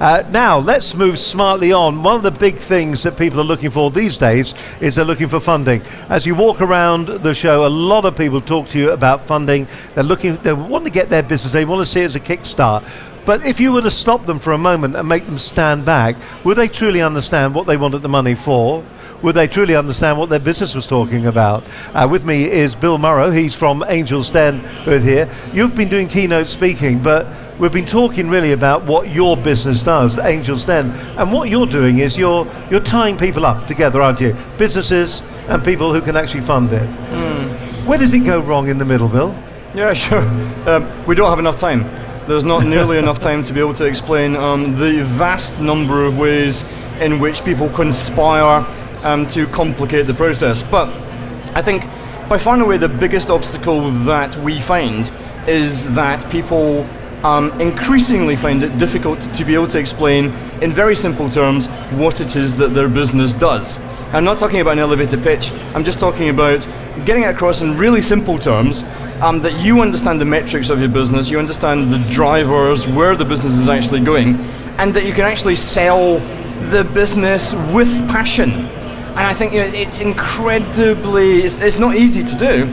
Now, let's move smartly on. One of the big things that people are looking for these days is they're looking for funding. As you walk around the show, a lot of people talk to you about funding. They want to get their business, they want to see it as a kickstart. But if you were to stop them for a moment and make them stand back, would they truly understand what they wanted the money for? Would they truly understand what their business was talking about? With me is Bill Morrow. He's from Angel's Den with here. You've been doing keynote speaking, but we've been talking really about what your business does, Angel's Den. And what you're doing is you're tying people up together, aren't you? Businesses and people who can actually fund it. Where does it go wrong in the middle, Bill? Yeah, sure. We don't have enough time. There's not nearly enough time to be able to explain the vast number of ways in which people conspire to complicate the process. But I think by far and away the biggest obstacle that we find is that people increasingly find it difficult to be able to explain in very simple terms what it is that their business does. I'm not talking about an elevator pitch, I'm just talking about getting it across in really simple terms that you understand the metrics of your business, you understand the drivers, where the business is actually going, and that you can actually sell the business with passion. And I think it's incredibly, it's not easy to do,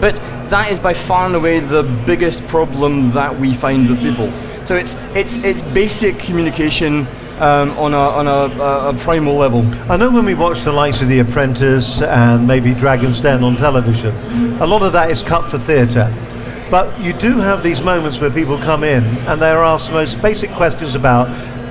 but that is by far and away the biggest problem that we find with people. So it's basic communication on a primal level. I know when we watch the likes of The Apprentice and maybe Dragon's Den on television, a lot of that is cut for theatre. But you do have these moments where people come in and they're asked the most basic questions about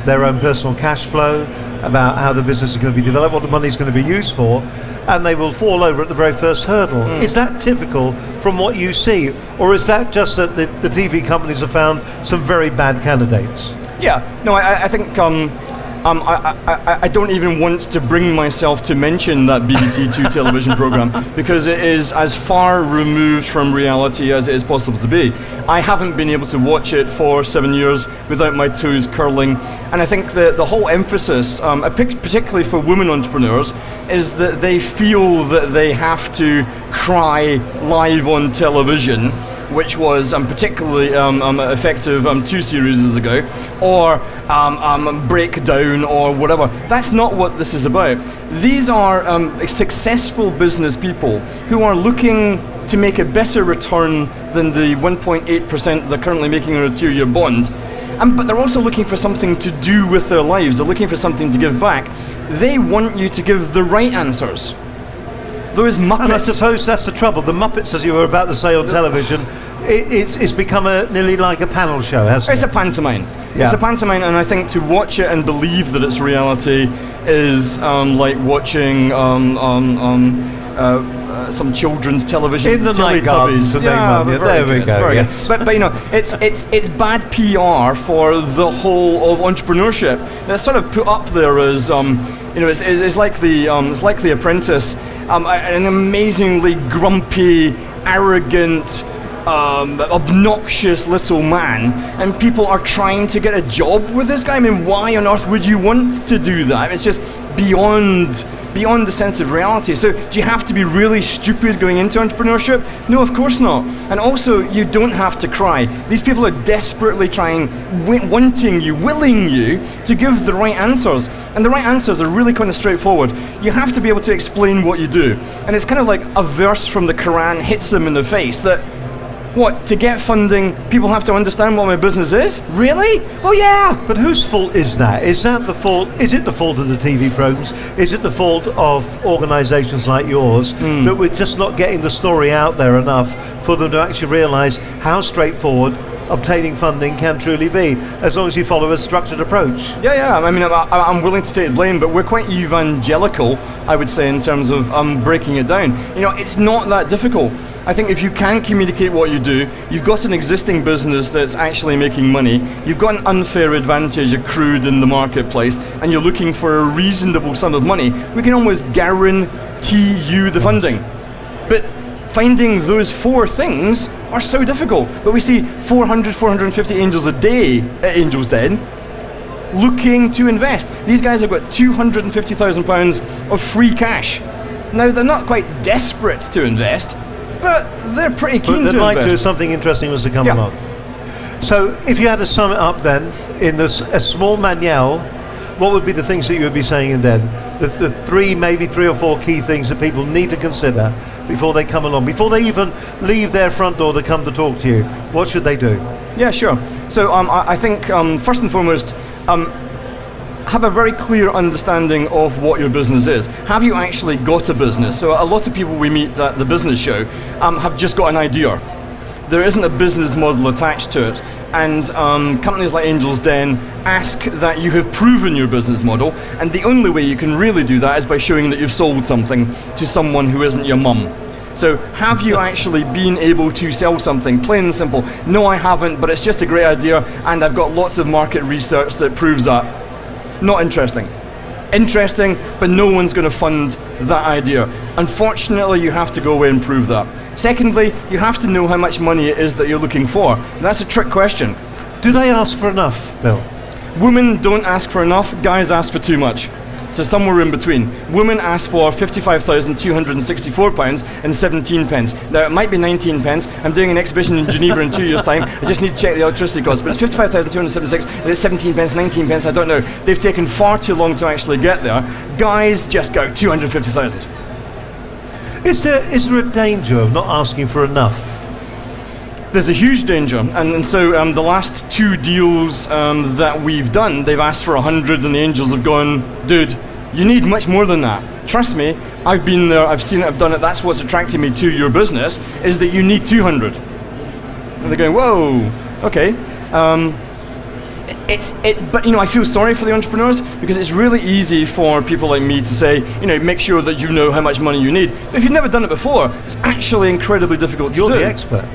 their own personal cash flow, about how the business is going to be developed, what the money is going to be used for, and they will fall over at the very first hurdle. Is that typical from what you see, or is that just that the TV companies have found some very bad candidates? Yeah, no, I think I don't even want to bring myself to mention that BBC Two television program because it is as far removed from reality as it is possible to be. I haven't been able to watch it for 7 years without my toes curling, and I think the whole emphasis, particularly for women entrepreneurs, is that they feel that they have to cry live on television, which was particularly effective 2 series ago, or Breakdown or whatever. That's not what this is about. These are successful business people who are looking to make a better return than the 1.8% they're currently making on a 2-year bond. But they're also looking for something to do with their lives. They're looking for something to give back. They want you to give the right answers. Those Muppets. And I suppose that's the trouble. The Muppets, as you were about to say on television, it's become nearly like a panel show, hasn't it? It's a pantomime. Yeah. It's a pantomime, and I think to watch it and believe that it's reality is like watching some children's television. In the Night Gardens, there we go. Yes. But you know, it's bad PR for the whole of entrepreneurship. And it's sort of put up there as it's like the Apprentice, an amazingly grumpy, arrogant, obnoxious little man, and people are trying to get a job with this guy. I mean, why on earth would you want to do that? It's just beyond the sense of reality. So do you have to be really stupid going into entrepreneurship? No, of course not. And also, you don't have to cry. These people are desperately trying, willing you to give the right answers. And the right answers are really kind of straightforward. You have to be able to explain what you do. And it's kind of like a verse from the Quran hits them in the face that, what, to get funding, people have to understand what my business is? Really? Oh yeah! But whose fault is that? Is that the fault? Is it the fault of the TV programs? Is it the fault of organisations like yours that we're just not getting the story out there enough for them to actually realise how straightforward obtaining funding can truly be, as long as you follow a structured approach? Yeah. I mean, I'm willing to take blame, but we're quite evangelical, I would say, in terms of breaking it down. You know, it's not that difficult. I think if you can communicate what you do, you've got an existing business that's actually making money, you've got an unfair advantage accrued in the marketplace, and you're looking for a reasonable sum of money, we can almost guarantee you the funding. But finding those 4 things are so difficult. But we see 450 angels a day at Angel's Den looking to invest. These guys have got £250,000 of free cash. Now, they're not quite desperate to invest, but they're pretty keen to invest. But they'd like to if something interesting was to come along. So if you had to sum it up then in this a small manual, what would be the things that you would be saying in then? The maybe three or four key things that people need to consider before they come along, before they even leave their front door to come to talk to you. What should they do? Yeah, sure. So I think first and foremost, have a very clear understanding of what your business is. Have you actually got a business? So a lot of people we meet at the business show have just got an idea. There isn't a business model attached to it. And companies like Angel's Den ask that you have proven your business model, and the only way you can really do that is by showing that you've sold something to someone who isn't your mum. So have you actually been able to sell something, plain and simple? No, I haven't, but it's just a great idea, and I've got lots of market research that proves that. Not interesting. Interesting, but no one's going to fund that idea. Unfortunately, you have to go away and prove that. Secondly, you have to know how much money it is that you're looking for. And that's a trick question. Do they ask for enough, Bill? Women don't ask for enough, guys ask for too much. So somewhere in between. Women ask for £55,264 and 17 pence. Now it might be 19 pence. I'm doing an exhibition in Geneva in 2 years' time. I just need to check the electricity costs, but it's 55,276 and it's 17 pence, 19 pence, I don't know. They've taken far too long to actually get there. Guys just go 250,000. Is there a danger of not asking for enough? There's a huge danger, and so the last 2 deals that we've done, they've asked for 100 and the Angels have gone, dude, you need much more than that. Trust me, I've been there, I've seen it, I've done it, that's what's attracting me to your business, is that you need 200. And they're going, whoa, okay. But I feel sorry for the entrepreneurs, because it's really easy for people like me to say, make sure that you know how much money you need. But if you've never done it before, it's actually incredibly difficult to do. You're the expert.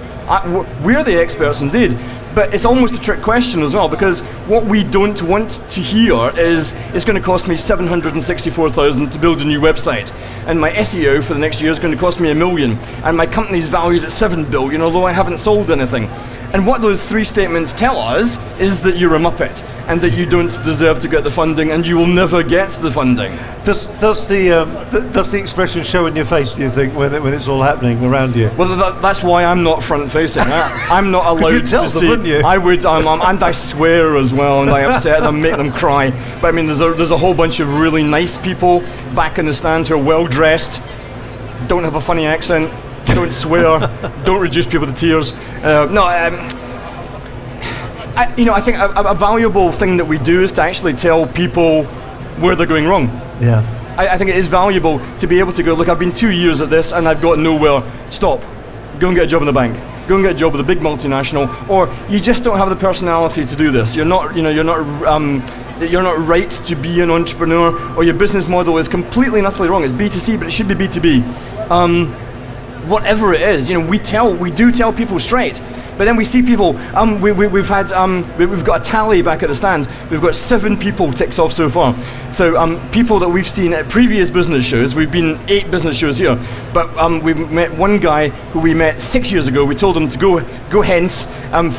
We're the experts indeed, but it's almost a trick question as well, because what we don't want to hear is it's going to cost me $764,000 to build a new website, and my SEO for the next year is going to cost me $1 million, and my company's valued at $7 billion, although I haven't sold anything. And what those 3 statements tell us is that you're a muppet, and that you don't deserve to get the funding, and you will never get the funding. Does the expression show in your face, do you think, when it's all happening around you? Well, that's why I'm not front-facing. I'm not allowed to see. Wouldn't you? I would, and I swear as well, and I upset them, make them cry. But I mean, there's a whole bunch of really nice people back in the stand who are well-dressed, don't have a funny accent, don't swear, don't reduce people to tears. I think a valuable thing that we do is to actually tell people where they're going wrong. Yeah. I think it is valuable to be able to go, look, I've been 2 years at this and I've got nowhere. Stop. Go and get a job in the bank. Go and get a job with a big multinational, or you just don't have the personality to do this. You're not right to be an entrepreneur, or your business model is completely and utterly wrong. It's B2C, but it should be B2B. Whatever it is, we do tell people straight. But then we see people. We've got a tally back at the stand. We've got 7 people ticked off so far. So people that we've seen at previous business shows. We've been 8 business shows here, but we've met one guy who we met 6 years ago. We told him to go hence,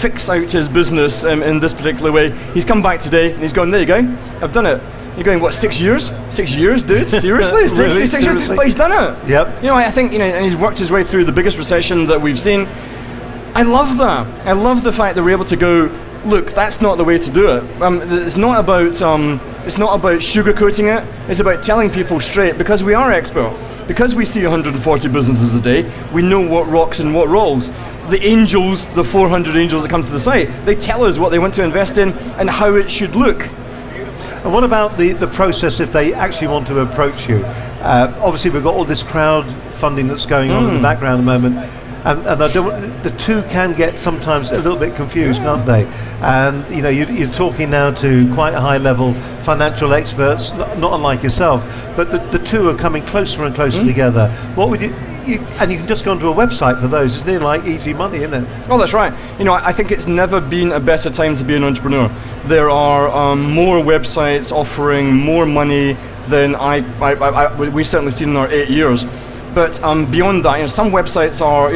fix out his business in this particular way. He's come back today and he's gone, there you go, I've done it. You're going, what, 6 years? 6 years, dude? Seriously? It's taken you 6 years? But he's done it. Yep. I think, and he's worked his way through the biggest recession that we've seen. I love that. I love the fact that we're able to go, look, that's not the way to do it. It's not about sugarcoating it. It's about telling people straight, because we are expert. Because we see 140 businesses a day, we know what rocks and what rolls. The angels, the 400 angels that come to the site, they tell us what they want to invest in and how it should look. And what about the process if they actually want to approach you? Obviously, we've got all this crowdfunding that's going on in the background at the moment. And the two can get sometimes a little bit confused, can't they? And you're talking now to quite a high-level financial experts, not unlike yourself, but the two are coming closer and closer together. What would you and you can just go onto a website for those. It's nearly like easy money, isn't it? Oh, that's right. I think it's never been a better time to be an entrepreneur. There are more websites offering more money than we've certainly seen in our 8 years. But beyond that, some websites are,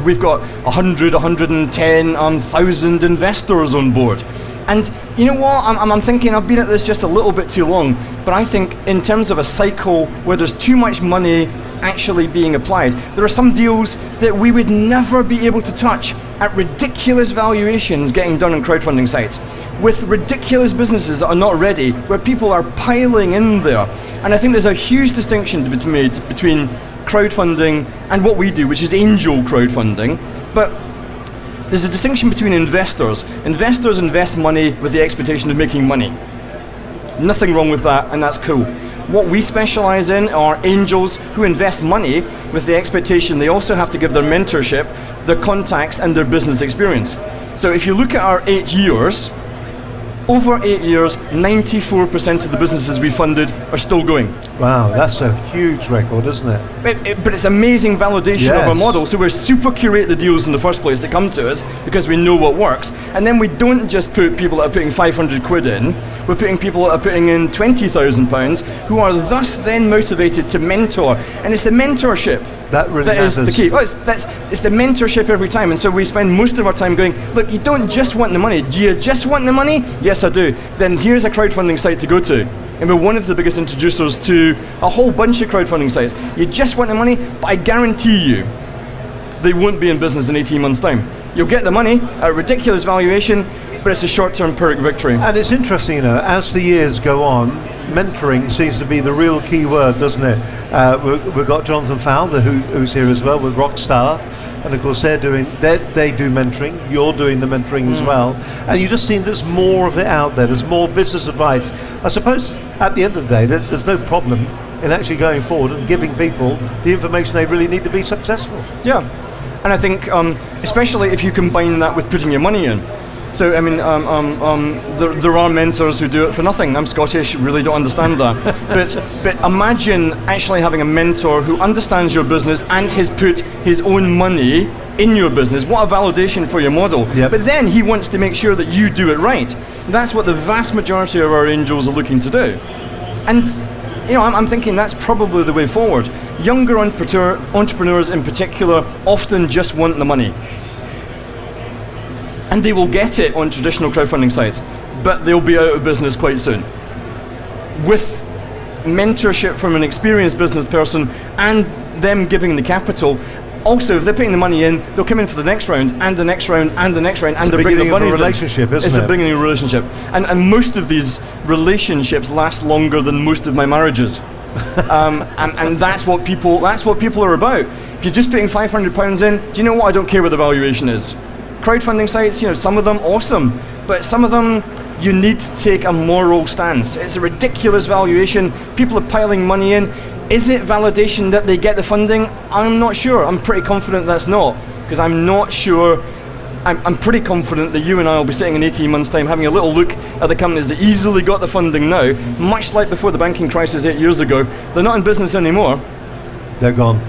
we've got 110,000 investors on board. And you know what, I'm thinking, I've been at this just a little bit too long, but I think in terms of a cycle where there's too much money actually being applied. There are some deals that we would never be able to touch at ridiculous valuations getting done on crowdfunding sites, with ridiculous businesses that are not ready, where people are piling in there. And I think there's a huge distinction to be made between crowdfunding and what we do, which is angel crowdfunding. But there's a distinction between investors. Investors invest money with the expectation of making money. Nothing wrong with that, and that's cool. What we specialize in are angels who invest money with the expectation they also have to give their mentorship, their contacts, and their business experience. So if you look at our 8 years, over 8 years, 94% of the businesses we funded are still going. Wow, that's a huge record, isn't it? But it's amazing validation of our Yes. model. So we're super curate the deals in the first place that come to us because we know what works. And then we don't just put people that are putting 500 quid in, we're putting people that are putting in £20,000 who are thus then motivated to mentor. And it's the mentorship That really that is matters. the key. It's the mentorship every time. And so we spend most of our time going, look, you don't just want the money. Do you just want the money? Yes, I do. Then here's a crowdfunding site to go to. And we're one of the biggest introducers to a whole bunch of crowdfunding sites. You just want the money, but I guarantee you, they won't be in business in 18 months' time. You'll get the money at a ridiculous valuation, but it's a short-term Pyrrhic victory. And it's interesting, as the years go on, mentoring seems to be the real key word, doesn't it? We've got Jonathan Fowler, who's here as well with Rockstar, and of course they do mentoring. You're doing the mentoring as well, and you just see there's more of it out there. There's more business advice. I suppose at the end of the day, there's no problem in actually going forward and giving people the information they really need to be successful. Yeah, and I think especially if you combine that with putting your money in. So I mean, there are mentors who do it for nothing. I'm Scottish, really don't understand that. but imagine actually having a mentor who understands your business and has put his own money in your business. What a validation for your model. Yep. But then he wants to make sure that you do it right. That's what the vast majority of our angels are looking to do. And I'm thinking that's probably the way forward. Younger entrepreneurs in particular often just want the money. And they will get it on traditional crowdfunding sites, but they'll be out of business quite soon. With mentorship from an experienced business person and them giving the capital, also if they're putting the money in, they'll come in for the next round and the next round and the next round, and they're bringing the money in. It's the beginning of a relationship, isn't it? It's the beginning of a relationship. And most of these relationships last longer than most of my marriages. And that's what people are about. If you're just putting £500 in, do you know what? I don't care what the valuation is. Crowdfunding sites, some of them awesome, but some of them you need to take a moral stance. It's a ridiculous valuation. People are piling money in. Is it validation that they get the funding? I'm not sure. I'm pretty confident that's not, because I'm not sure. I'm pretty confident that you and I will be sitting in 18 months' time having a little look at the companies that easily got the funding now, much like before the banking crisis 8 years ago. They're not in business anymore. They're gone.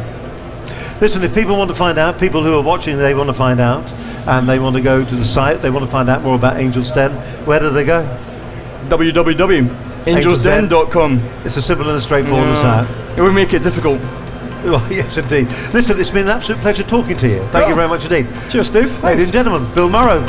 Listen, if people want to find out, people who are watching, they want to find out, and they want to go to the site, they want to find out more about Angel's Den, where do they go? www.angelsden.com. It's as simple and as straightforward as that. It would make it difficult. Well, yes, indeed. Listen, it's been an absolute pleasure talking to you. Thank you very much indeed. Cheers, Steve. Ladies Thanks. and gentlemen, Bill Morrow.